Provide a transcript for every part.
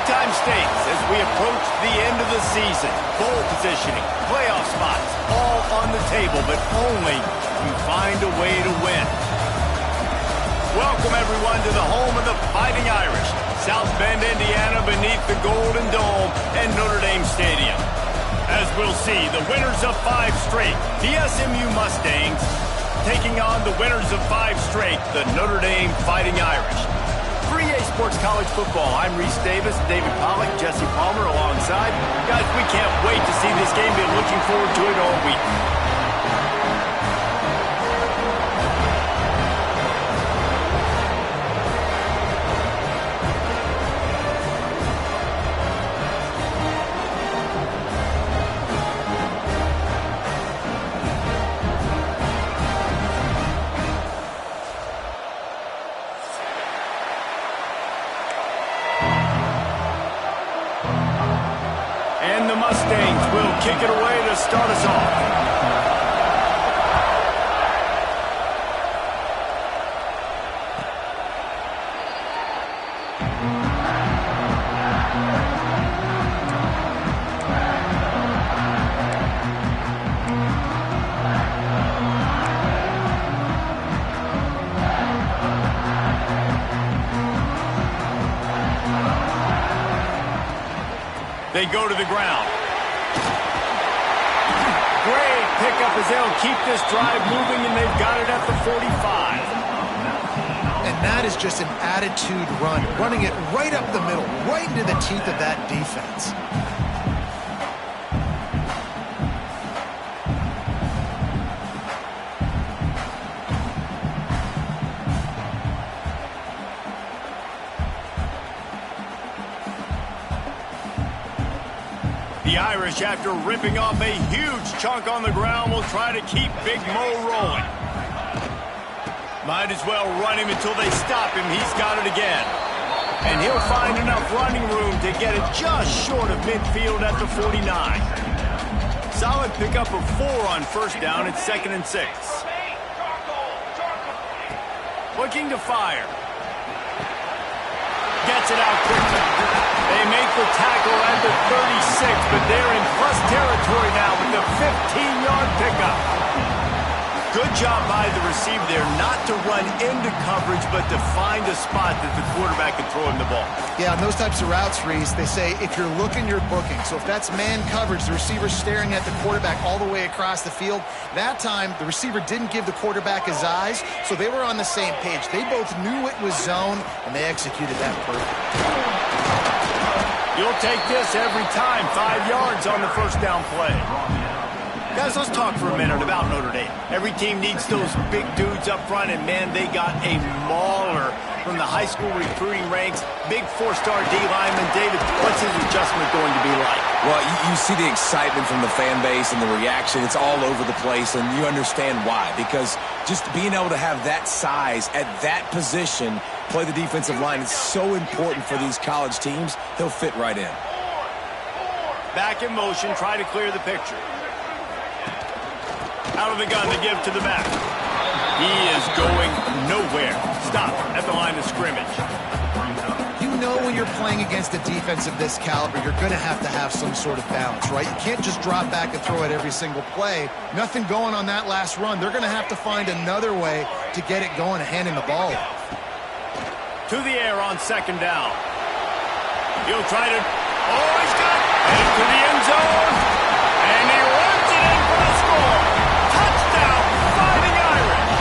Big-time stakes as we approach the end of the season. Bowl positioning, playoff spots, all on the table, but only if you find a way to win. Welcome, everyone, to the home of the Fighting Irish, South Bend, Indiana, beneath the Golden Dome and Notre Dame Stadium. As we'll see, the winners of 5 straight, the SMU Mustangs, taking on the winners of 5 straight, the Notre Dame Fighting Irish. For EA Sports College Football, I'm Reese Davis, David Pollack, Jesse Palmer alongside. Guys, we can't wait to see this game. Been looking forward to it all week. And the Mustangs will kick it away to start us off. They go to the ground. Great pickup as they'll keep this drive moving, and they've got it at the 45. And that is just an attitude run, running it right up the middle, right into the teeth of that defense. The Irish, after ripping off a huge chunk on the ground, will try to keep Big Mo rolling. Might as well run him until they stop him. He's got it again. And he'll find enough running room to get it just short of midfield at the 49. Solid pickup of 4 on first down. It's 2nd and 6. Looking to fire. Gets it out quickly. They make the tackle at the 36, but they're in plus territory now with the 15-yard pickup. Good job by the receiver there not to run into coverage, but to find a spot that the quarterback can throw him the ball. Yeah, on those types of routes, Reese, they say if you're looking, you're booking. So if that's man coverage, the receiver's staring at the quarterback all the way across the field. That time, the receiver didn't give the quarterback his eyes, so they were on the same page. They both knew it was zone, and they executed that perfectly. You'll take this every time. 5 yards on the first down play. Guys, let's talk for a minute about Notre Dame. Every team needs those big dudes up front, and man, they got a mauler from the high school recruiting ranks. Big 4-star D lineman. David, what's his adjustment going to be like? Well, you see the excitement from the fan base and the reaction. It's all over the place, and you understand why. Because just being able to have that size at that position, play the defensive line, it's so important for these college teams. He'll fit right in. Back in motion, try to clear the picture. Out of the gun to give to the back. He is going nowhere. Stop at the line of scrimmage. You know when you're playing against a defense of this caliber, you're going to have some sort of balance, right? You can't just drop back and throw it every single play. Nothing going on that last run. They're going to have to find another way to get it going and handing the ball off. To the air on 2nd down. He'll try to... Oh, he's got it! Into the end zone. And he runs it in for the score. Touchdown, Fighting Irish.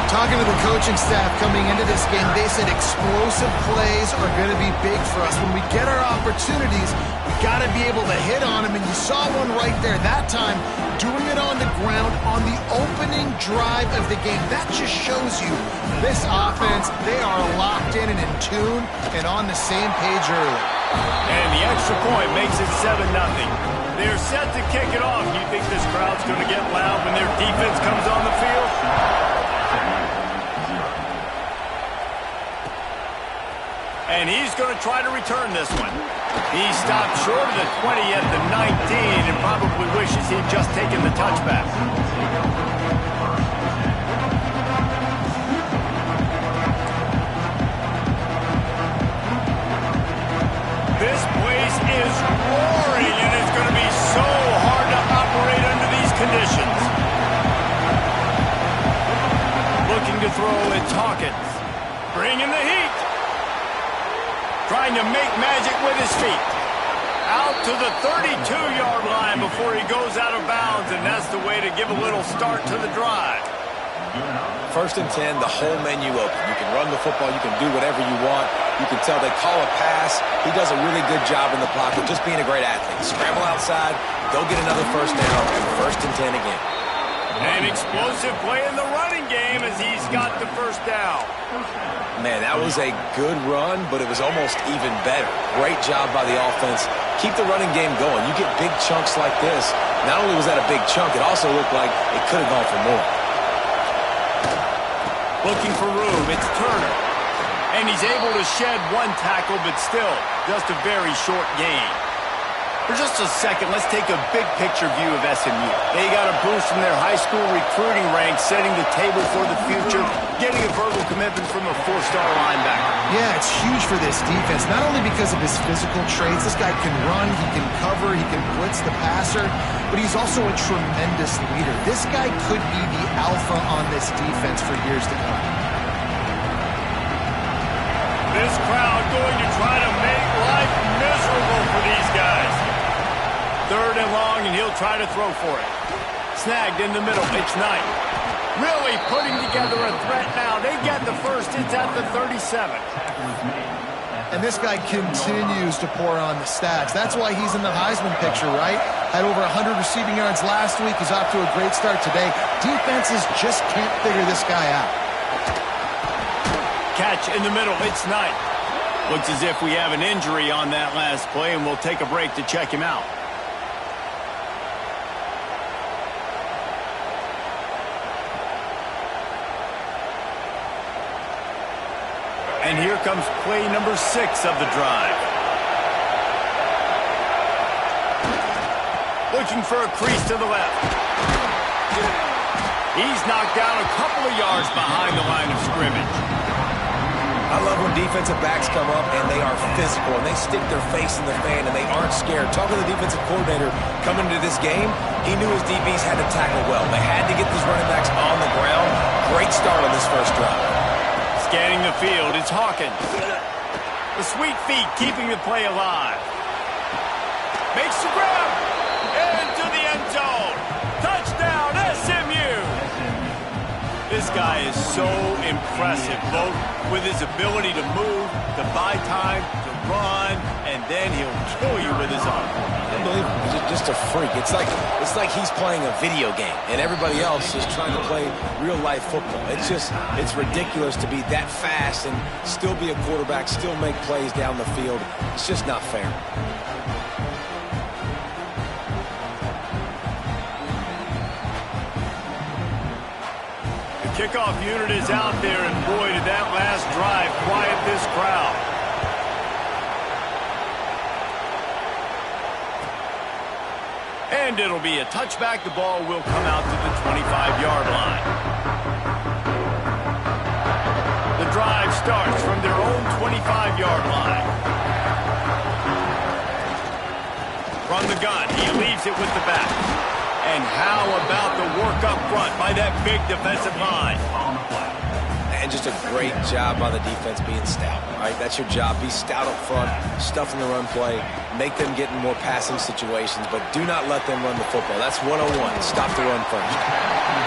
Talking to the coaching staff coming into this game, they said explosive plays are going to be big for us. When we get our opportunities, we got to be able to hit on them, and you saw one right there. That time, doing it on the ground on the opening drive of the game. That just shows you this offense, they are locked in and in tune and on the same page early. And the extra point makes it 7-0. They're set to kick it off. You think this crowd's going to get loud when their defense comes on the field? And he's going to try to return this one. He stopped short of the 20 at the 19 and probably wishes he'd just taken the touchback. Bringing the heat. Trying to make magic with his feet. Out to the 32-yard line before he goes out of bounds, and that's the way to give a little start to the drive. 1st and 10, the whole menu open. You can run the football. You can do whatever you want. You can tell they call a pass. He does a really good job in the pocket, just being a great athlete. Scramble outside, go get another 1st down, and 1st and 10 again. An explosive play in the running game as he's got the 1st down. Man, that was a good run, but it was almost even better. Great job by the offense. Keep the running game going. You get big chunks like this. Not only was that a big chunk, it also looked like it could have gone for more. Looking for room, it's Turner. And he's able to shed one tackle, but still, just a very short gain. For just a second, let's take a big picture view of SMU. They got a boost from their high school recruiting ranks, setting the table for the future, getting a verbal commitment from a 4-star linebacker. Yeah, it's huge for this defense, not only because of his physical traits. This guy can run, he can cover, he can blitz the passer, but he's also a tremendous leader. This guy could be the alpha on this defense for years to come. This crowd going to try to make life miserable for these guys. 3rd and long, and he'll try to throw for it. Snagged in the middle. It's Knight. Really putting together a threat now. They get the 1st. It's at the 37. And this guy continues to pour on the stats. That's why he's in the Heisman picture, right? Had over 100 receiving yards last week. He's off to a great start today. Defenses just can't figure this guy out. Catch in the middle. It's Knight. Looks as if we have an injury on that last play, and we'll take a break to check him out. And here comes play number 6 of the drive. Looking for a crease to the left. He's knocked down a couple of yards behind the line of scrimmage. I love when defensive backs come up and they are physical and they stick their face in the fan and they aren't scared. Talking to the defensive coordinator coming into this game, he knew his DBs had to tackle well. They had to get these running backs on the ground. Great start on this 1st drive. Scanning the field, it's Hawkins. The sweet feet keeping the play alive. Makes the grab. Into the end zone. Touchdown, SMU. This guy is so impressive, both with his ability to move, to buy time, to run, and then he'll kill you with his arm. Unbelievable. He's just a freak. It's like he's playing a video game, and everybody else is trying to play real-life football. It's ridiculous to be that fast and still be a quarterback, still make plays down the field. It's just not fair. Kickoff unit is out there, and boy, did that last drive quiet this crowd. And it'll be a touchback. The ball will come out to the 25-yard line. The drive starts from their own 25-yard line. From the gun, he leaves it with the back. And how about the work up front by that big defensive line? And just a great job by the defense being stout, right? That's your job. Be stout up front, stuff in the run play, make them get in more passing situations, but do not let them run the football. That's 101. Stop the run first.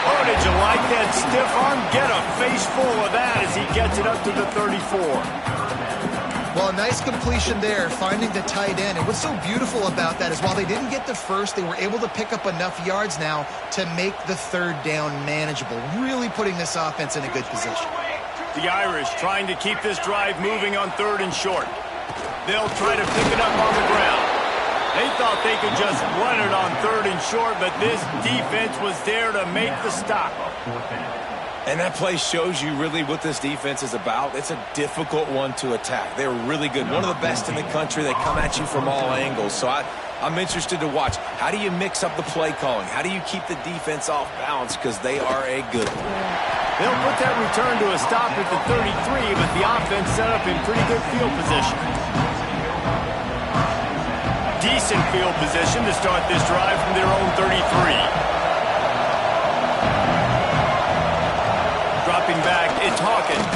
Oh, did you like that stiff arm? Get a face full of that as he gets it up to the 34. Well, a nice completion there, finding the tight end. And what's so beautiful about that is while they didn't get the 1st, they were able to pick up enough yards now to make the 3rd down manageable, really putting this offense in a good position. The Irish trying to keep this drive moving on 3rd and short. They'll try to pick it up on the ground. They thought they could just run it on 3rd and short, but this defense was there to make the stop. And that play shows you really what this defense is about. It's a difficult one to attack. They're really good. One of the best in the country. They come at you from all angles. So I'm interested to watch. How do you mix up the play calling? How do you keep the defense off balance? Because they are a good one. They'll put that return to a stop at the 33, but the offense set up in pretty good field position. Decent field position to start this drive from their own 33. Dropping back, it's Hawkins.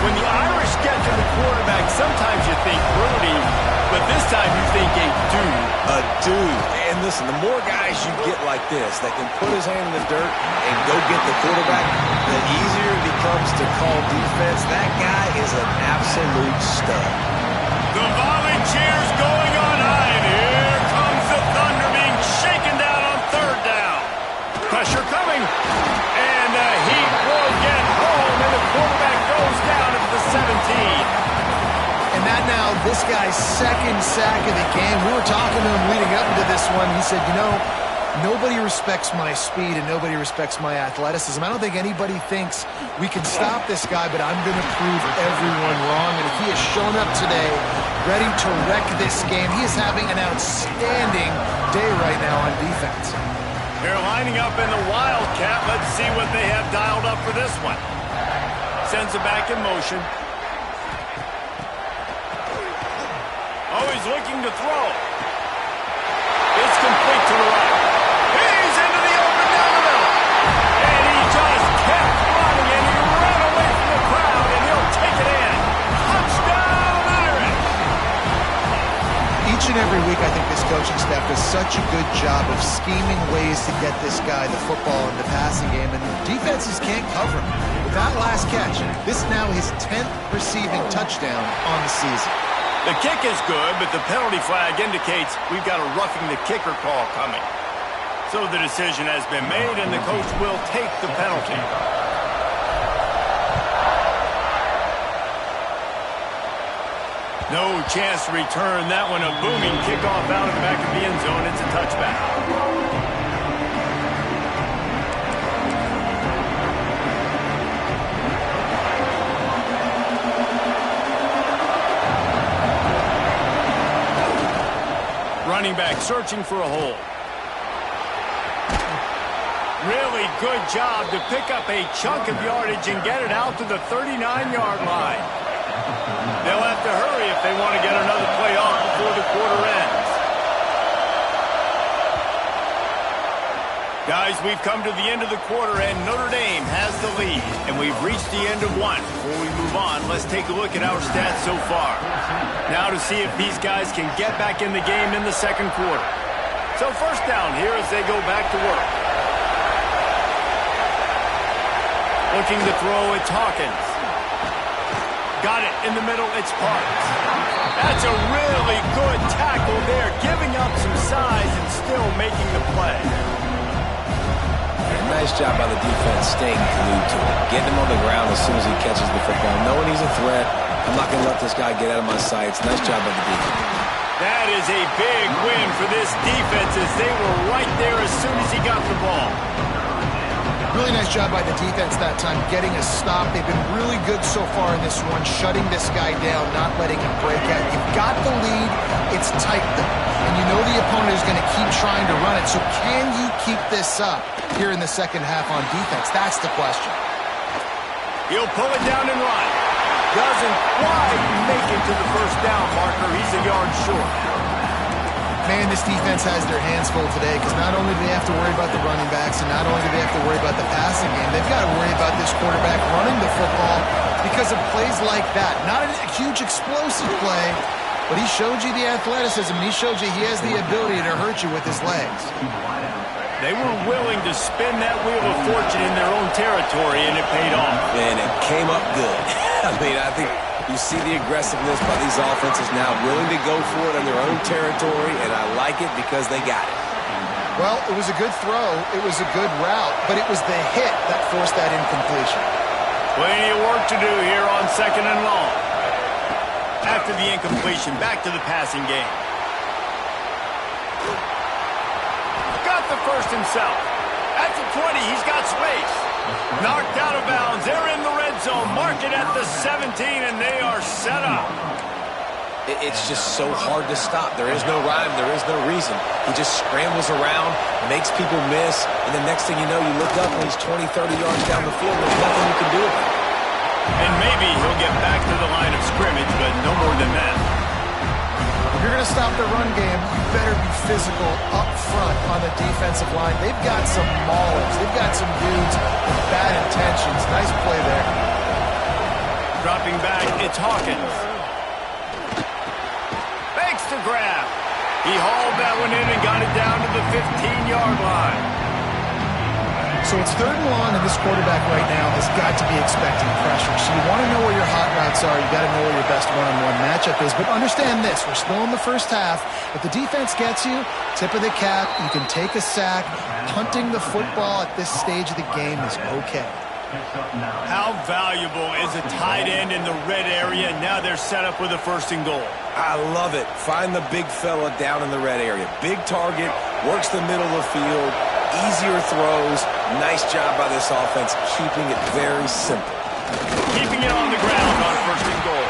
When the Irish get to the quarterback, sometimes you think Rudy, but this time you think a dude. A dude. And listen, the more guys you get like this that can put his hand in the dirt and go get the quarterback, the easier it becomes to call defense. That guy is an absolute stud. The volunteers going on high, and here comes the Thunder being shaken down on third down. Pressure coming, and the Heat will get home, and the quarterback goes down at the 17. And that now, this guy's second sack of the game. We were talking to him leading up into this one. He said, you know, nobody respects my speed and nobody respects my athleticism. I don't think anybody thinks we can stop this guy, but I'm going to prove everyone wrong. And he has shown up today ready to wreck this game. He is having an outstanding day right now on defense. They're lining up in the Wildcat. Let's see what they have dialed up for this one. Sends it back in motion. Oh, he's looking to throw. It's complete to the right. He's into the open down the middle. And he just kept running, and he ran away from the crowd, and he'll take it in. Touchdown, Irish! Each and every week, I think this coaching staff does such a good job of scheming ways to get this guy the football in the passing game, and defenses can't cover him. With that last catch, this now his 10th receiving touchdown on the season. The kick is good, but the penalty flag indicates we've got a roughing the kicker call coming. So the decision has been made, and the coach will take the penalty. No chance to return that one. A booming kickoff out of the back of the end zone. It's a touchback. Running back searching for a hole. Really good job to pick up a chunk of yardage and get it out to the 39-yard line. They'll have to hurry if they want to get another play off before the quarter ends. Guys, we've come to the end of the quarter, and Notre Dame has the lead. And we've reached the end of one. Before we move on, let's take a look at our stats so far. Now to see if these guys can get back in the game in the second quarter. So first down here as they go back to work. Looking to throw, it's Hawkins. Got it in the middle, it's Parks. That's a really good tackle there, giving up some size and still making the play. Nice job by the defense staying glued to it. Getting him on the ground as soon as he catches the football. Knowing he's a threat, I'm not going to let this guy get out of my sights. Nice job by the defense. That is a big win for this defense as they were right there as soon as he got the ball. Really nice job by the defense that time, getting a stop. They've been really good so far in this one, shutting this guy down, not letting him break out. You've got the lead. It's tight, though. And you know the opponent is going to keep trying to run it. So can you keep this up here in the second half on defense? That's the question. He'll pull it down and run. Doesn't quite make it to the first down marker. He's a yard short. Man, this defense has their hands full today because not only do they have to worry about the running backs and not only do they have to worry about the passing game, they've got to worry about this quarterback running the football because of plays like that. Not a huge explosive play, but he showed you the athleticism. He showed you he has the ability to hurt you with his legs. They were willing to spin that wheel of fortune in their own territory, and it paid off. And it came up good. I mean, I think you see the aggressiveness by these offenses now, willing to go for it in their own territory, and I like it because they got it. Well, it was a good throw. It was a good route, but it was the hit that forced that incompletion. Plenty of work to do here on second and long. After the incompletion, back to the passing game. Got the first himself. At the 20, he's got space. Knocked out of bounds. They're in the red zone. Mark it at the 17, and they are set up. It's just so hard to stop. There is no rhyme. There is no reason. He just scrambles around, makes people miss, and the next thing you know, you look up and he's 20, 30 yards down the field. There's nothing you can do about it. And maybe he'll get back to the line of scrimmage, but no more than that. If you're going to stop the run game, you better be physical up front on the defensive line. They've got some maulers. They've got some dudes with bad intentions. Nice play there. Dropping back, it's Hawkins. Fakes the grab. He hauled that one in and got it down to the 15-yard line. So it's 3rd and long, and this quarterback right now has got to be expecting pressure. So you want to know where your hot routes are. You got to know where your best one-on-one matchup is. But understand this, we're still in the first half. If the defense gets you, tip of the cap, you can take a sack. Punting the football at this stage of the game is okay. How valuable is a tight end in the red area? Now they're set up with a 1st and goal. I love it. Find the big fella down in the red area. Big target, works the middle of the field, easier throws. Nice job by this offense, keeping it very simple. Keeping it on the ground on 1st and goal.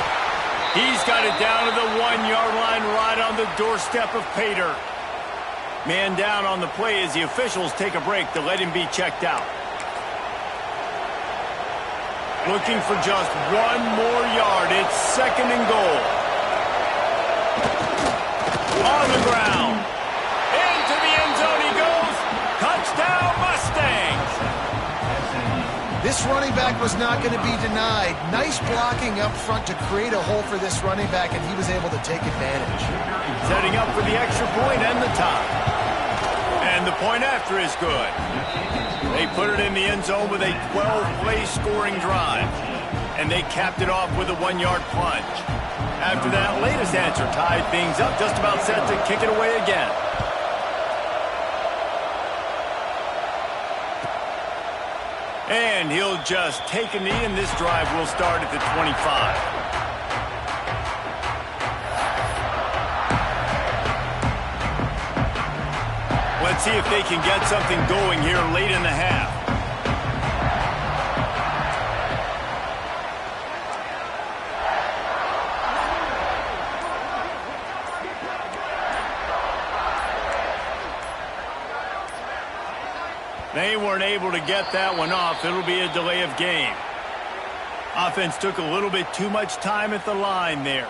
He's got it down to the 1-yard line right on the doorstep of Pater. Man down on the play as the officials take a break to let him be checked out. Looking for just 1 more yard. It's 2nd and goal. On the ground. Into the end zone he goes. Touchdown Mustangs. This running back was not going to be denied. Nice blocking up front to create a hole for this running back, and he was able to take advantage. Setting up for the extra point and the tie. And the point after is good. They put it in the end zone with a 12-play scoring drive. And they capped it off with a 1-yard plunge. After that latest answer tied things up, just about set to kick it away again. And he'll just take a knee, and this drive will start at the 25. Let's see if they can get something going here late in the half. They weren't able to get that one off. It'll be a delay of game. Offense took a little bit too much time at the line there.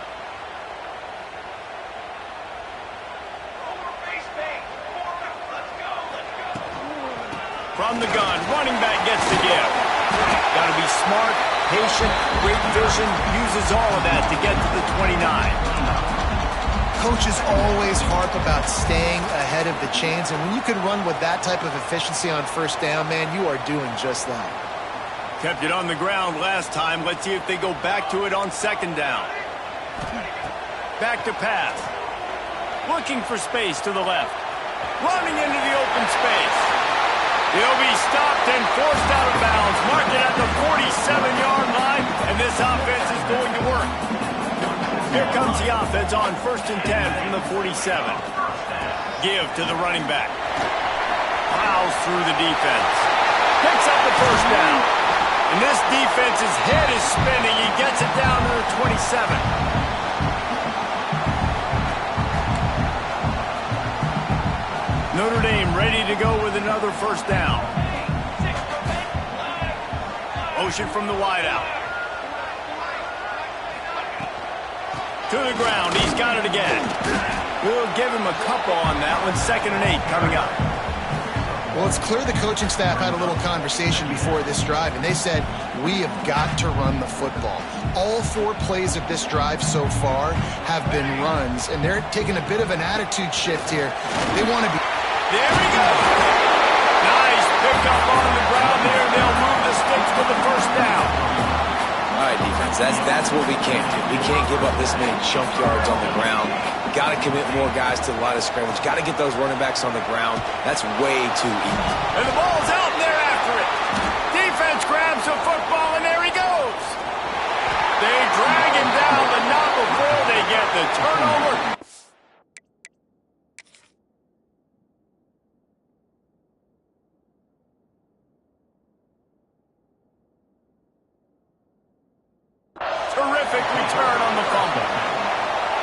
From the gun, running back gets the give. Got to be smart, patient, great vision, uses all of that to get to the 29. Coaches always harp about staying ahead of the chains, and when you can run with that type of efficiency on 1st down, man, you are doing just that. Kept it on the ground last time. Let's see if they go back to it on 2nd down. Back to pass. Looking for space to the left. Running into the open space. He'll be stopped and forced out of bounds. Marked it at the 47-yard line, and this offense is going to work. Here comes the offense on 1st and 10 from the 47. Give to the running back. Plows through the defense. Picks up the 1st down. And this defense's head is spinning. He gets it down to the 27. Notre Dame ready to go with another 1st down. Motion from the wideout. To the ground. He's got it again. We'll give him a couple on that one. 2nd and 8 coming up. Well, it's clear the coaching staff had a little conversation before this drive, and they said, we have got to run the football. All 4 plays of this drive so far have been runs, and they're taking a bit of an attitude shift here. They want to be... There he goes. Nice pickup on the ground there. They'll move the sticks with the 1st down. All right, defense, that's what we can't do. We can't give up this many chunk yards on the ground. Got to commit more guys to the line of scrimmage. Got to get those running backs on the ground. That's way too easy. And the ball's out, and they're after it. Defense grabs the football, and there he goes. They drag him down, but not before they get the turnover. Terrific return on the fumble.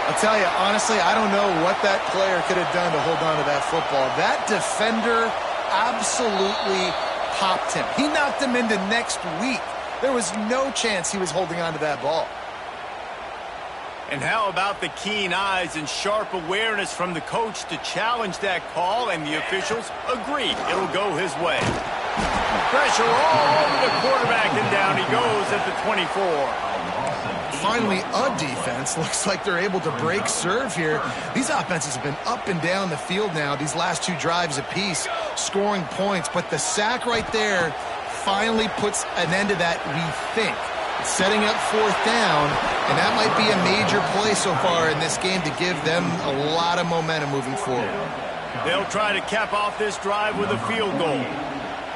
I'll tell you, honestly, I don't know what that player could have done to hold on to that football. That defender absolutely popped him. He knocked him into next week. There was no chance he was holding on to that ball. And how about the keen eyes and sharp awareness from the coach to challenge that call, and the officials agree it'll go his way. Pressure all over the quarterback, and down he goes at the 24. finally a defense. Looks like they're able to break serve here. These offenses have been up and down the field now, these last 2 drives apiece, scoring points. But the sack right there finally puts an end to that, we think. Setting up 4th down, and that might be a major play so far in this game to give them a lot of momentum moving forward. They'll try to cap off this drive with a field goal.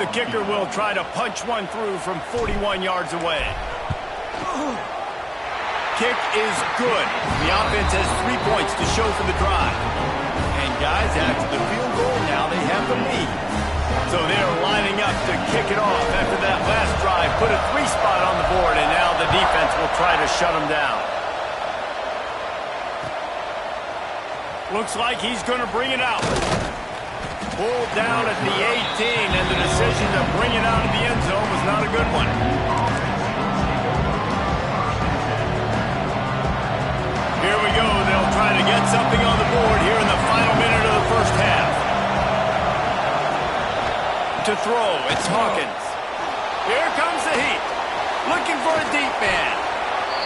The kicker will try to punch one through from 41 yards away. Kick is good. The offense has 3 points to show for the drive. And guys, after the field goal, now they have the lead. So they're lining up to kick it off after that last drive. Put a 3 spot on the board, and now the defense will try to shut them down. Looks like he's going to bring it out. Pulled down at the 18, and the decision to bring it out of the end zone was not a good one. Here we go. They'll try to get something on the board here in the final minute of the first half. To throw, it's Hawkins. Here comes the heat. Looking for a deep man.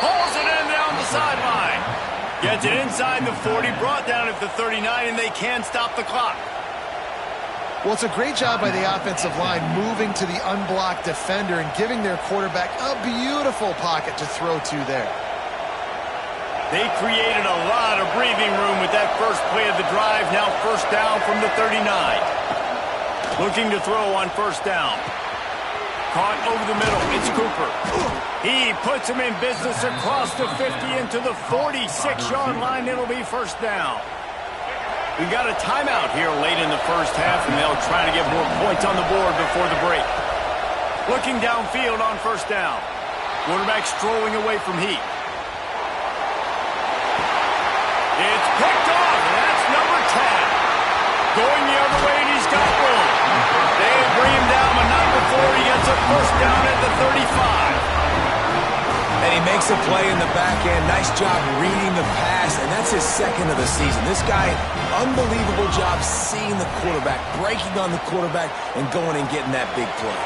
Pulls it in down the sideline. Gets it inside the 40, brought down at the 39, and they can stop the clock. Well, it's a great job by the offensive line moving to the unblocked defender and giving their quarterback a beautiful pocket to throw to there. They created a lot of breathing room with that first play of the drive. Now 1st down from the 39. Looking to throw on 1st down. Caught over the middle. It's Cooper. He puts him in business across the 50 into the 46-yard line. It'll be 1st down. We got a timeout here late in the first half, and they'll try to get more points on the board before the break. Looking downfield on 1st down. Quarterback strolling away from heat. It's picked off, and that's number 10. Going the other way, and he's got room. They bring him down, but not before he gets a 1st down at the 35. And he makes a play in the back end. Nice job reading the pass, and that's his 2nd of the season. This guy, unbelievable job seeing the quarterback, breaking on the quarterback, and going and getting that big play.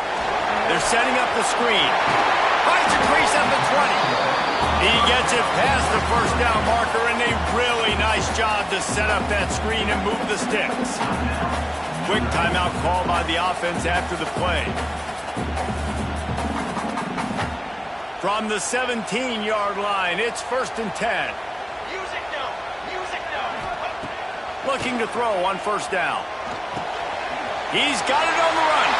They're setting up the screen. Finds a crease at the 20. He gets it past the 1st down marker, and a really nice job to set up that screen and move the sticks. Quick timeout call by the offense after the play. From the 17-yard line, it's 1st and 10. Music no. Looking to throw on 1st down. He's got it on the run.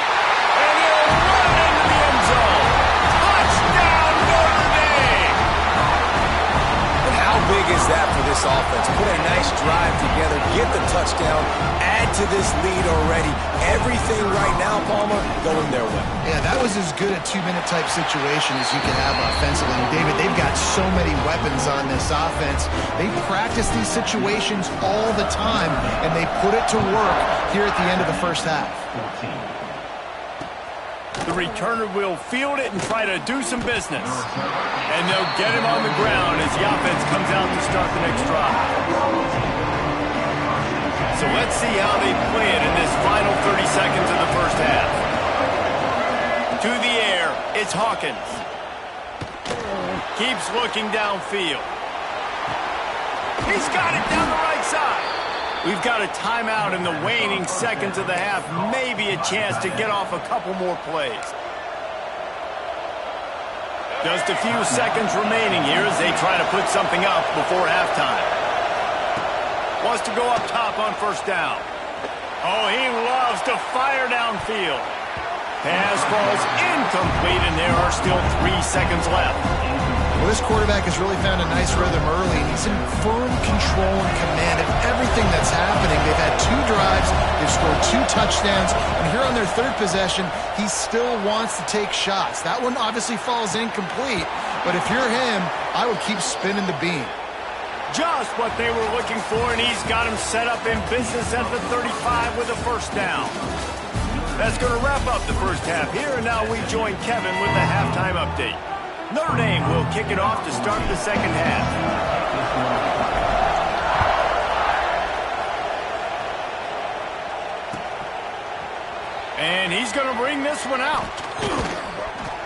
And he'll run into the end zone. Touchdown, Notre Dame! But how big is that for this offense? Put a nice drive together, get the touchdown, add to this lead already. Everything right now, Palmer, going their way. Yeah, that was as good a 2-minute type situation as you can have offensively. And David, they've got so many weapons on this offense. They practice these situations all the time, and they put it to work here at the end of the first half. The returner will field it and try to do some business. And they'll get him on the ground as the offense comes out to start the next drive. So let's see how they play it in this final 30 seconds of the first half. To the air, it's Hawkins. Keeps looking downfield. He's got it down the right side. We've got a timeout in the waning seconds of the half. Maybe a chance to get off a couple more plays. Just a few seconds remaining here as they try to put something up before halftime. Wants to go up top on 1st down. Oh, he loves to fire downfield. Pass falls incomplete, and there are still 3 seconds left. Well, this quarterback has really found a nice rhythm early, and he's in firm control and command of everything that's happening. They've had 2 drives, they've scored 2 touchdowns, and here on their 3rd possession, he still wants to take shots. That one obviously falls incomplete, but if you're him, I would keep spinning the beam. Just what they were looking for, and he's got him set up in business at the 35 with a 1st down. That's going to wrap up the first half here, and now we join Kevin with the halftime update. Notre Dame will kick it off to start the second half. And he's going to bring this one out.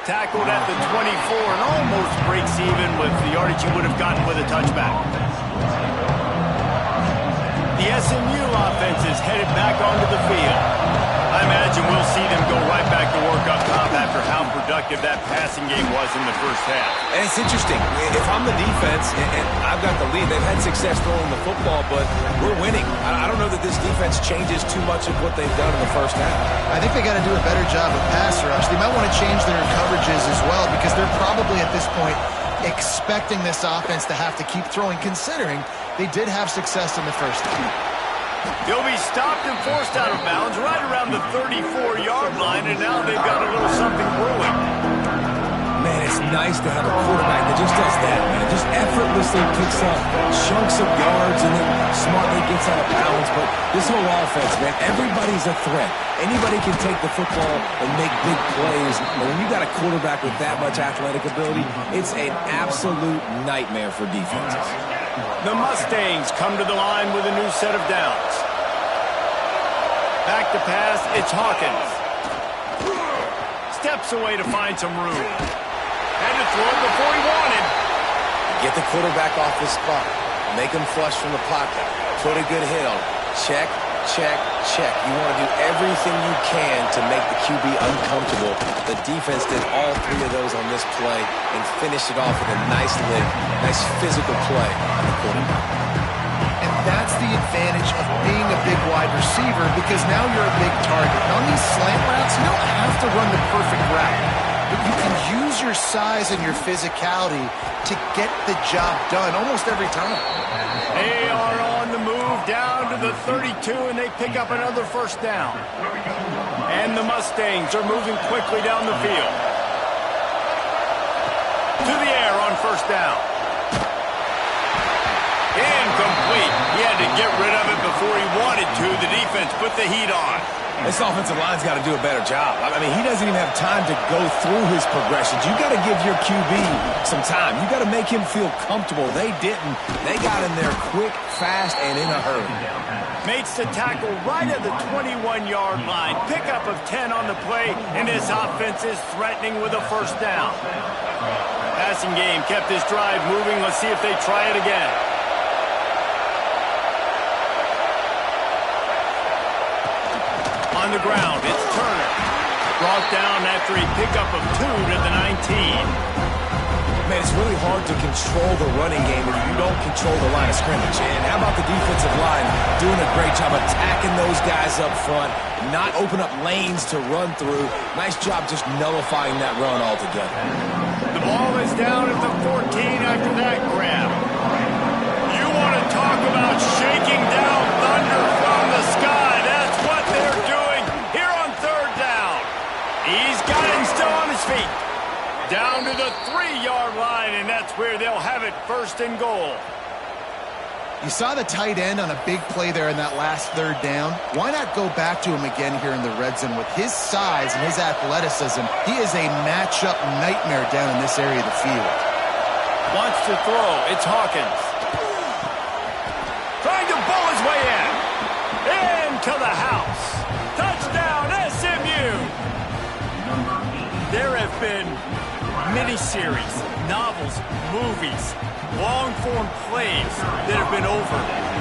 Tackled at the 24 and almost breaks even with the yardage he would have gotten with a touchback. The SMU offense is headed back onto the field. I imagine we'll see them go right back to work up top after how productive that passing game was in the first half. And it's interesting. If I'm the defense and I've got the lead, they've had success throwing the football, but we're winning. I don't know that this defense changes too much of what they've done in the first half. I think they got to do a better job of pass rush. They might want to change their coverages as well because they're probably at this point expecting this offense to have to keep throwing, considering they did have success in the first half. He'll be stopped and forced out of bounds right around the 34-yard line, and now they've got a little something brewing. Man, it's nice to have a quarterback that just does that, man. Just effortlessly picks up chunks of yards and then smartly gets out of bounds. But this whole offense, man, everybody's a threat. Anybody can take the football and make big plays. And when you got a quarterback with that much athletic ability, it's an absolute nightmare for defenses. The Mustangs come to the line with a new set of downs. Back to pass, it's Hawkins. Steps away to find some room. Had to throw it before he wanted. Get the quarterback off his spot. Make him flush from the pocket. Put a good hit on him. Check, check, check. You want to do everything you can to make the QB uncomfortable. The defense did all three of those on this play and finished it off with a nice lick, nice physical play on the quarterback. And that's the advantage of being a big wide receiver because now you're a big target. And on these slant routes, you don't have to run the perfect route. But you can use your size and your physicality to get the job done almost every time. They are on the move down to the 32, and they pick up another first down. And the Mustangs are moving quickly down the field. To the air on first down. Incomplete. He had to get rid of it before he wanted to. The defense put the heat on. This offensive line's got to do a better job. I mean, he doesn't even have time to go through his progressions. You got to give your QB some time. You got to make him feel comfortable. They didn't. They got in there quick, fast, and in a hurry. Makes the tackle right at the 21-yard line. Pickup of 10 on the play, and this offense is threatening with a first down. Passing game kept this drive moving. Let's see if they try it again. On the ground, it's Turner. Brought down after a pickup of 2 to the 19. Man, it's really hard to control the running game if you don't control the line of scrimmage. And how about the defensive line doing a great job attacking those guys up front, not open up lanes to run through. Nice job just nullifying that run altogether. The ball is down at the 14 after that grab. You want to talk about shaking down thunder from the sky. That's what they're doing. He's got him still on his feet. Down to the 3-yard line, and that's where they'll have it first and goal. You saw the tight end on a big play there in that last third down. Why not go back to him again here in the red zone? With his size and his athleticism, he is a matchup nightmare down in this area of the field. Wants to throw. It's Hawkins. Trying to bull his way in. Into the house. Touchdown, SMU. There have been miniseries, novels, movies, long-form plays that have been over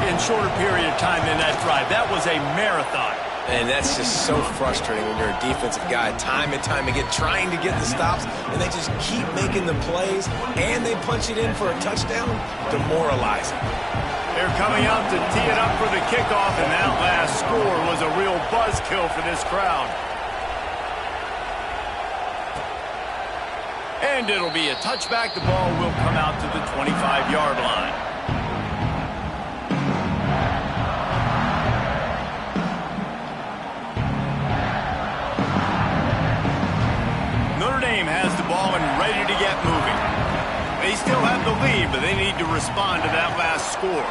in shorter period of time than that drive. That was a marathon. And that's just so frustrating when you're a defensive guy, time and time again, trying to get the stops, and they just keep making the plays, and they punch it in for a touchdown. Demoralizing. They're coming out to tee it up for the kickoff, and that last score was a real buzzkill for this crowd. And it'll be a touchback. The ball will come out to the 25-yard line. Notre Dame has the ball and ready to get moving. They still have the lead, but they need to respond to that last score.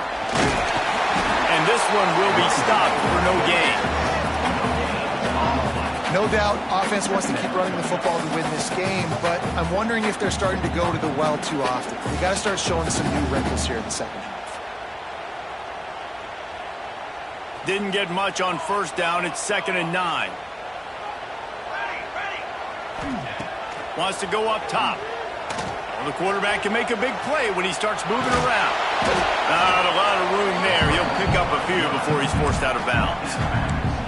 And this one will be stopped for no gain. No doubt, offense wants to keep running the football to win this game, but I'm wondering if they're starting to go to the well too often. They got to start showing some new wrinkles here in the second half. Didn't get much on first down. It's 2nd and 9. Wants to go up top. Well, the quarterback can make a big play when he starts moving around. Not a lot of room there. He'll pick up a few before he's forced out of bounds.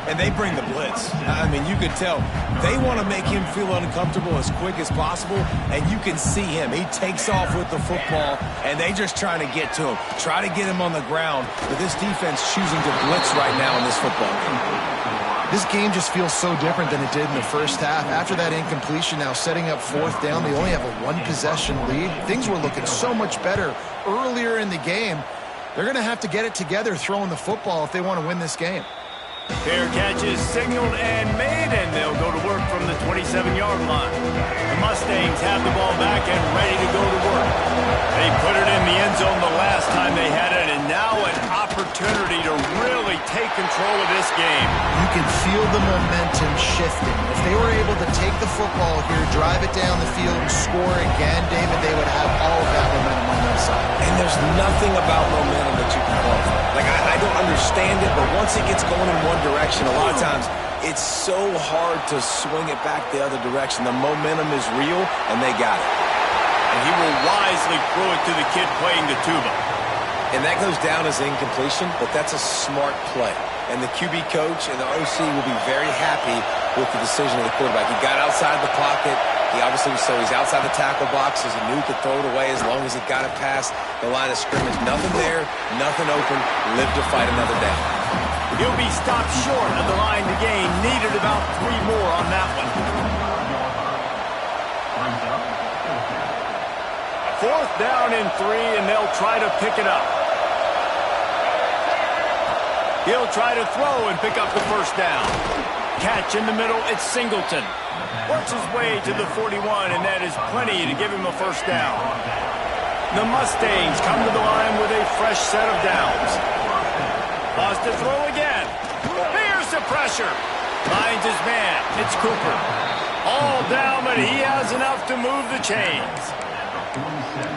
And they bring the blitz. I mean, you could tell they want to make him feel uncomfortable as quick as possible, and you can see him. He takes off with the football, and they just trying to get to him, try to get him on the ground, but this defense choosing to blitz right now in this football game. This game just feels so different than it did in the first half. After that incompletion, now setting up fourth down, they only have a one-possession lead. Things were looking so much better earlier in the game. They're going to have to get it together throwing the football if they want to win this game. Fair catch is signaled and made, and they'll go to work from the 27-yard line. The Mustangs have the ball back and ready to go to work. They put it in the end zone the last time they had it, and now an opportunity to really take control of this game. You can feel the momentum shifting. If they were able to take the football here, drive it down the field, and score again, David, they would have all of that momentum on their side. And there's nothing about momentum that you can qualify. Like, I don't understand it, but once it gets going in one direction, a lot of times it's so hard to swing it back the other direction. The momentum is real, and they got it. And he will wisely throw it to the kid playing the tuba. And that goes down as incompletion, but that's a smart play. And the QB coach and the OC will be very happy with the decision of the quarterback. He got outside the pocket. He obviously, so he's outside the tackle boxes. He knew he could throw it away as long as he got it past the line of scrimmage. Nothing there, nothing open. Live to fight another day. He'll be stopped short of the line to gain. Needed about 3 more on that one. Fourth down and 3, and they'll try to pick it up. He'll try to throw and pick up the first down. Catch in the middle, it's Singleton. Works his way to the 41, and that is plenty to give him a first down. The Mustangs come to the line with a fresh set of downs. Lost to throw again. Here's the pressure. Finds his man. It's Cooper. All down, but he has enough to move the chains.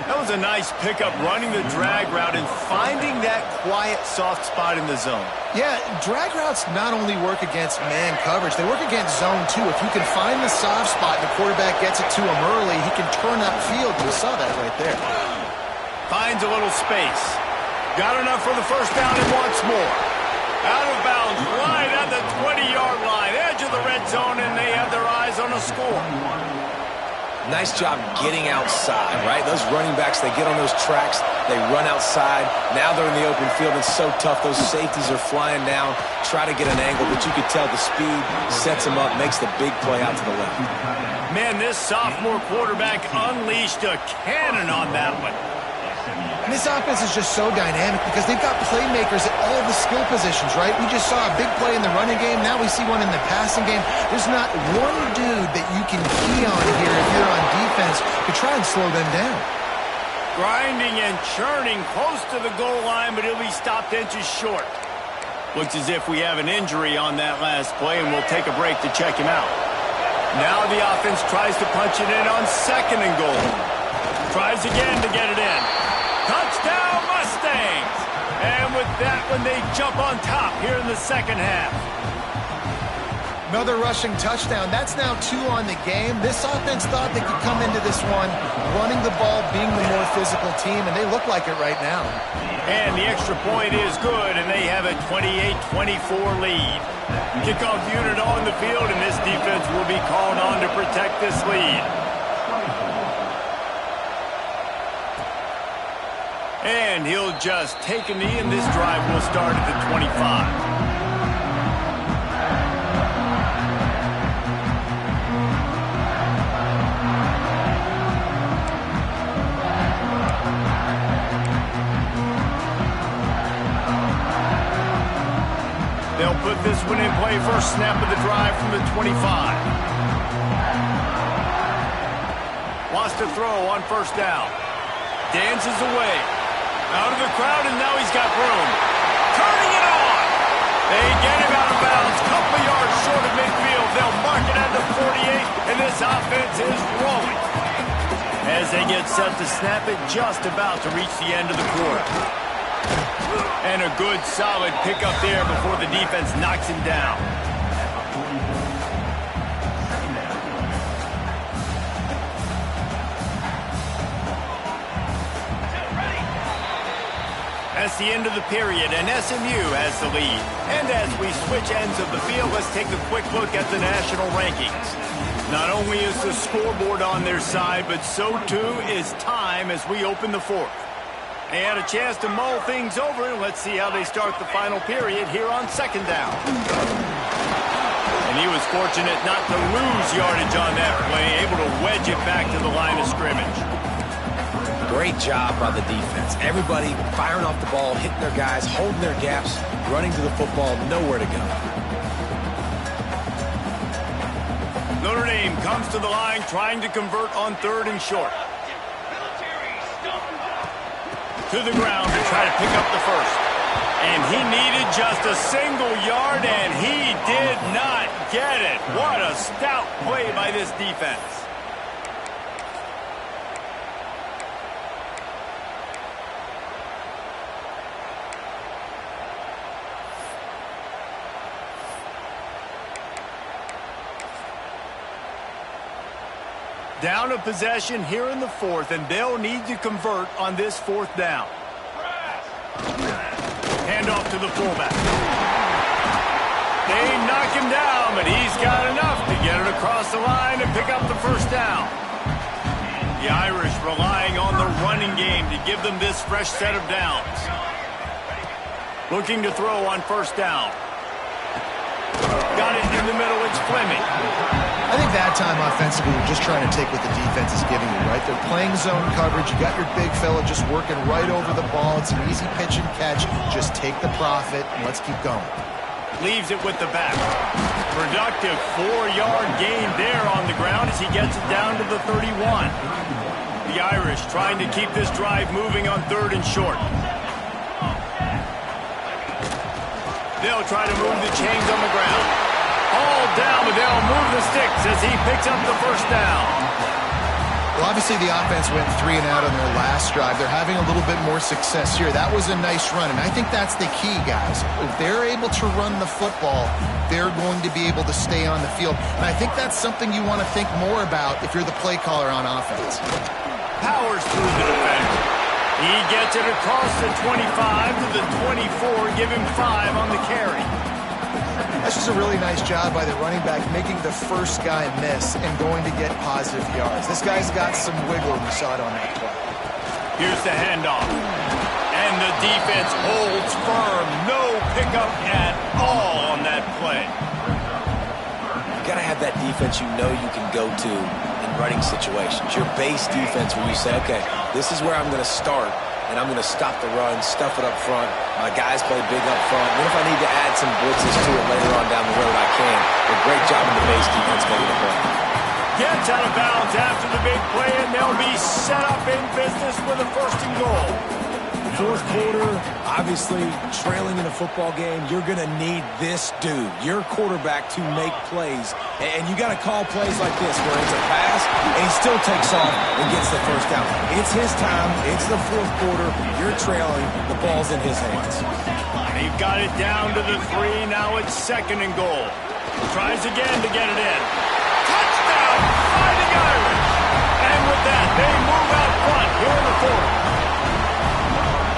That was a nice pickup, running the drag route and finding that quiet, soft spot in the zone. Yeah, drag routes not only work against man coverage, they work against zone too. If you can find the soft spot and the quarterback gets it to him early, he can turn upfield. You saw that right there. Finds a little space. Got enough for the first down and wants more. Out of bounds, right at the 20-yard line, edge of the red zone, and they have their eyes on a score. Nice job getting outside, right? Those running backs, they get on those tracks, they run outside. Now they're in the open field. It's so tough. Those safeties are flying down, try to get an angle, but you could tell the speed sets them up, makes the big play out to the left. Man, this sophomore quarterback unleashed a cannon on that one. And this offense is just so dynamic because they've got playmakers at all of the skill positions, right? We just saw a big play in the running game. Now we see one in the passing game. There's not one dude that you can key on here if you're on defense to try and slow them down. Grinding and churning close to the goal line, but he'll be stopped inches short. Looks as if we have an injury on that last play, and we'll take a break to check him out. Now the offense tries to punch it in on 2nd and goal. Tries again to get it in. Touchdown, Mustangs! And with that one, they jump on top here in the second half. Another rushing touchdown. That's now 2 on the game. This offense thought they could come into this one running the ball, being the more physical team, and they look like it right now. And the extra point is good, and they have a 28-24 lead. Kickoff unit on the field, and this defense will be called on to protect this lead. And he'll just take a knee, and this drive will start at the 25. They'll put this one in play first snap of the drive from the 25. Wants to throw on first down. Dances away. Out of the crowd, and now he's got room. Turning it on. They get him out of bounds. Couple yards short of midfield. They'll mark it at the 48, and this offense is rolling. As they get set to snap it, just about to reach the end of the quarter. And a good, solid pickup there before the defense knocks him down. It's the end of the period, and SMU has the lead. And as we switch ends of the field, let's take a quick look at the national rankings. Not only is the scoreboard on their side, but so too is time as we open the fourth. They had a chance to mull things over, and let's see how they start the final period here on second down. And he was fortunate not to lose yardage on that play, able to wedge it back to the line of scrimmage. Great job by the defense. Everybody firing off the ball, hitting their guys, holding their gaps, running to the football, nowhere to go. Notre Dame comes to the line trying to convert on 3rd and short. To the ground to try to pick up the first. And he needed just a single yard, and he did not get it. What a stout play by this defense. Down a possession here in the fourth, and they'll need to convert on this 4th down. Hand off to the fullback. They knock him down, but he's got enough to get it across the line and pick up the first down. The Irish relying on the running game to give them this fresh set of downs. Looking to throw on 1st down. Got it in the middle, it's Fleming. I think that time offensively, we're just trying to take what the defense is giving you, right? They're playing zone coverage. You got your big fella just working right over the ball. It's an easy pitch and catch. Just take the profit, and let's keep going. Leaves it with the back. Productive 4-yard gain there on the ground as he gets it down to the 31. The Irish trying to keep this drive moving on 3rd and short. They'll try to move the chains on the ground. All down, but they'll move the sticks as he picks up the first down. Well, obviously the offense went 3 and out on their last drive. They're having a little bit more success here. That was a nice run, and I think that's the key, guys. If they're able to run the football, they're going to be able to stay on the field. And I think that's something you want to think more about if you're the play caller on offense. Powers through the defender. He gets it across the 25 to the 24, give him 5 on the carry. That's just a really nice job by the running back, making the first guy miss and going to get positive yards. This guy's got some wiggle. We saw it on that play. Here's the handoff. And the defense holds firm. No pickup at all on that play. You got to have that defense you know you can go to in running situations. Your base defense where you say, okay, this is where I'm going to start. And I'm going to stop the run, stuff it up front. My guys play big up front. Then if I need to add some blitzes to it later on down the road, I can. But great job in the base defense making the play. Gets out of bounds after the big play, and they'll be set up in business with a 1st and goal. 4th quarter, obviously trailing in a football game, you're going to need this dude, your quarterback, to make plays. And you got to call plays like this where it's a pass and he still takes off and gets the first down. It's his time. It's the 4th quarter. You're trailing. The ball's in his hands. They've got it down to the 3. Now it's 2nd and goal. Tries again to get it in. Touchdown, Fighting Irish. And with that, they move out front here in the 4th.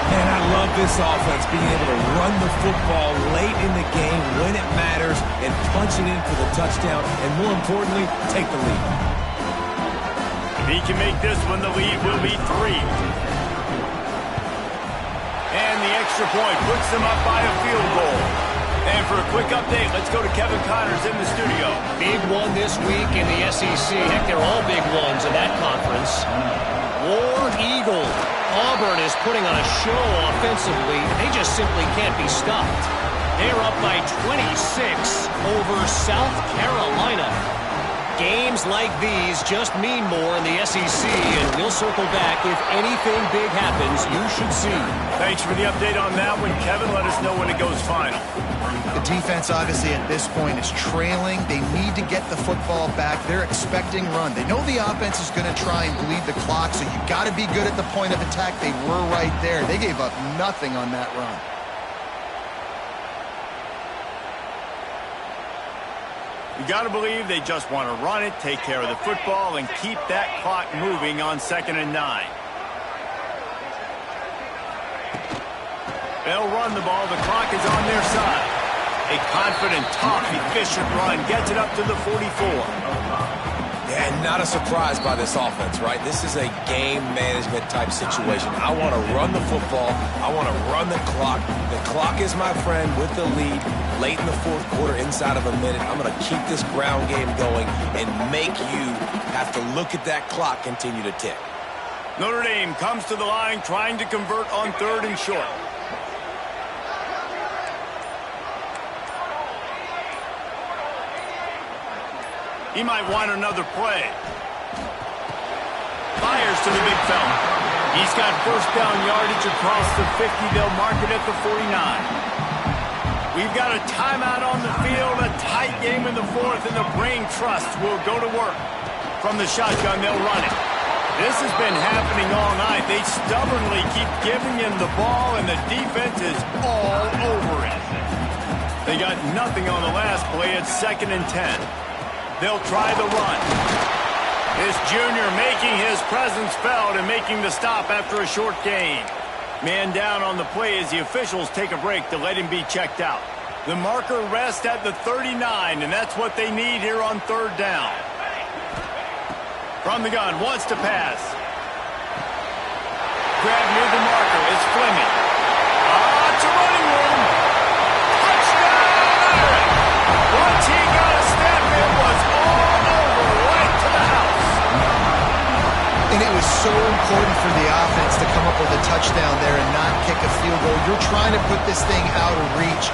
And I love this offense, being able to run the football late in the game when it matters and punch it in for the touchdown, and more importantly, take the lead. If he can make this one, the lead will be 3. And the extra point puts them up by a field goal. And for a quick update, let's go to Kevin Connors in the studio. Big one this week in the SEC. Heck, they're all big ones in that conference. War Eagle. Auburn is putting on a show offensively. They just simply can't be stopped. They're up by 26 over South Carolina. Games like these just mean more in the SEC, and we'll circle back if anything big happens. You should see. Thanks for the update on that one, Kevin. Let us know when it goes final. The defense, obviously, at this point is trailing. They need to get the football back. They're expecting run. They know the offense is going to try and bleed the clock, so you got to be good at the point of attack. They were right there. They gave up nothing on that run. You got to believe they just want to run it, take care of the football, and keep that clock moving on 2nd and 9. They'll run the ball. The clock is on their side. A confident, tough, efficient run gets it up to the 44. Yeah, and not a surprise by this offense, right? This is a game management type situation. I want to run the football. I want to run the clock. The clock is my friend with the lead late in the fourth quarter, inside of a minute. I'm going to keep this ground game going and make you have to look at that clock continue to tick. Notre Dame comes to the line trying to convert on 3rd and short. He might want another play. Fires to the big fella. He's got first down yardage across the 50. They'll mark it at the 49. We've got a timeout on the field, a tight game in the fourth, and the brain trust will go to work. From the shotgun, they'll run it. This has been happening all night. They stubbornly keep giving him the ball, and the defense is all over it. They got nothing on the last play. It's 2nd and 10. They'll try the run. This junior making his presence felt and making the stop after a short gain. Man down on the play as the officials take a break to let him be checked out. The marker rests at the 39, and that's what they need here on 3rd down. From the gun, wants to pass. Grab near the marker. It's Fleming. It's a running room. Touchdown! Once he got a step, it was all over, right to the house. And it was so important for the offense to come up with a touchdown there and not kick a field goal. You're trying to put this thing out of reach.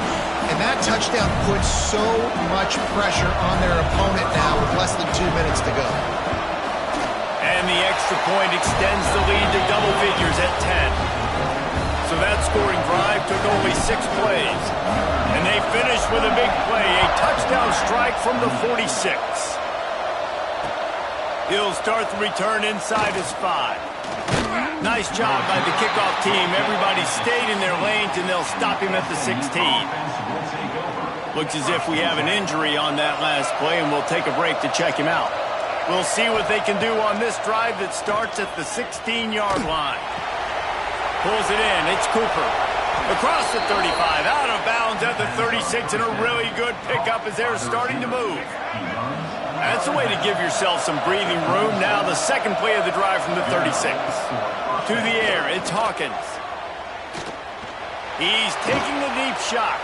And that touchdown puts so much pressure on their opponent now with less than 2 minutes to go. And the extra point extends the lead to double figures at 10. So that scoring drive took only 6 plays. And they finished with a big play, a touchdown strike from the 46. He'll start the return inside his 5. Nice job by the kickoff team. Everybody stayed in their lanes, and they'll stop him at the 16. Looks as if we have an injury on that last play, and we'll take a break to check him out. We'll see what they can do on this drive that starts at the 16-yard line. Pulls it in. It's Cooper. Across the 35, out of bounds at the 36, and a really good pickup as they're starting to move. That's a way to give yourself some breathing room. Now the second play of the drive from the 36. To the air, it's Hawkins. He's taking the deep shot.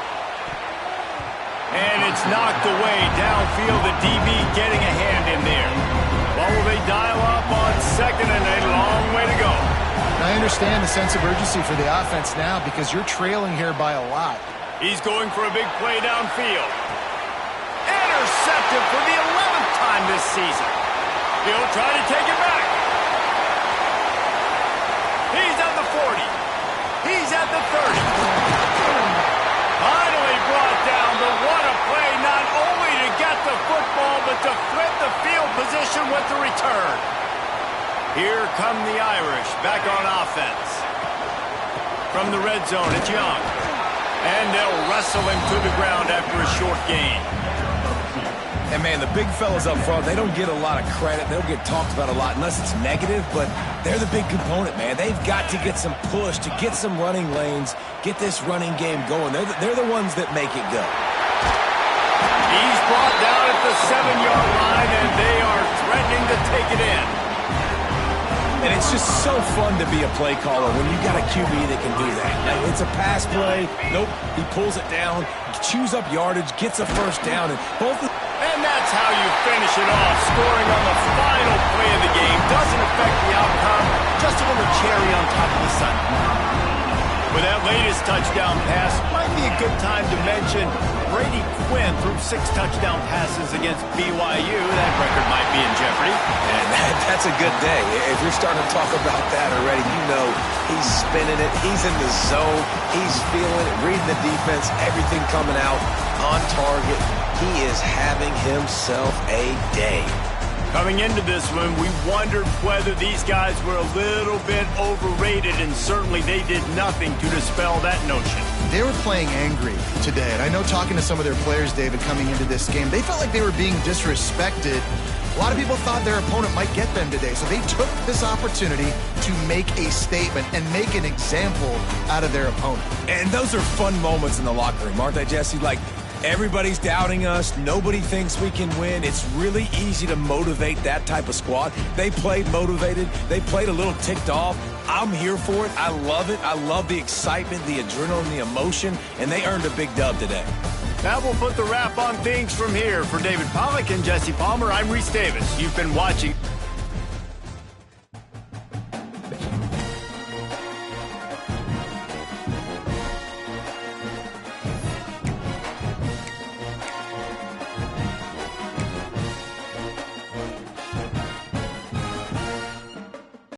And it's knocked away downfield. The DB getting a hand in there. Well, will they dial up on 2nd and a long way to go? I understand the sense of urgency for the offense now because you're trailing here by a lot. He's going for a big play downfield. Intercepted for the 11th time this season. He'll try to take it back. He's at the 40. He's at the 30. Finally brought down, but what a play, not only to get the football, but to flip the field position with the return. Here come the Irish back on offense. From the red zone, it's Young. And they'll wrestle him to the ground after a short gain. And, man, the big fellas up front, they don't get a lot of credit. They don't get talked about a lot unless it's negative, but they're the big component, man. They've got to get some push, to get some running lanes, get this running game going. They're the ones that make it go. He's brought down at the 7-yard line, and they are threatening to take it in. And it's just so fun to be a play caller when you got a QB that can do that. Like, it's a pass play. Nope, he pulls it down, chews up yardage, gets a first down, and both of And that's how you finish it off. Scoring on the final play of the game doesn't affect the outcome. Just a little cherry on top of the sundae. With that latest touchdown pass, might be a good time to mention Brady Quinn threw 6 touchdown passes against BYU. That record might be in jeopardy. And that's a good day. If you're starting to talk about that already, you know he's spinning it. He's in the zone. He's feeling it, reading the defense, everything coming out on target. He is having himself a day. Coming into this one, we wondered whether these guys were a little bit overrated, and certainly they did nothing to dispel that notion. They were playing angry today, and I know talking to some of their players, David, coming into this game, they felt like they were being disrespected. A lot of people thought their opponent might get them today, so they took this opportunity to make a statement and make an example out of their opponent. And those are fun moments in the locker room, aren't they, Jesse? Like, everybody's doubting us. Nobody thinks we can win. It's really easy to motivate that type of squad. They played motivated. They played a little ticked off. I'm here for it. I love it. I love the excitement, the adrenaline, the emotion, and they earned a big dub today. That will put the wrap on things from here. For David Pollack and Jesse Palmer, I'm Reese Davis. You've been watching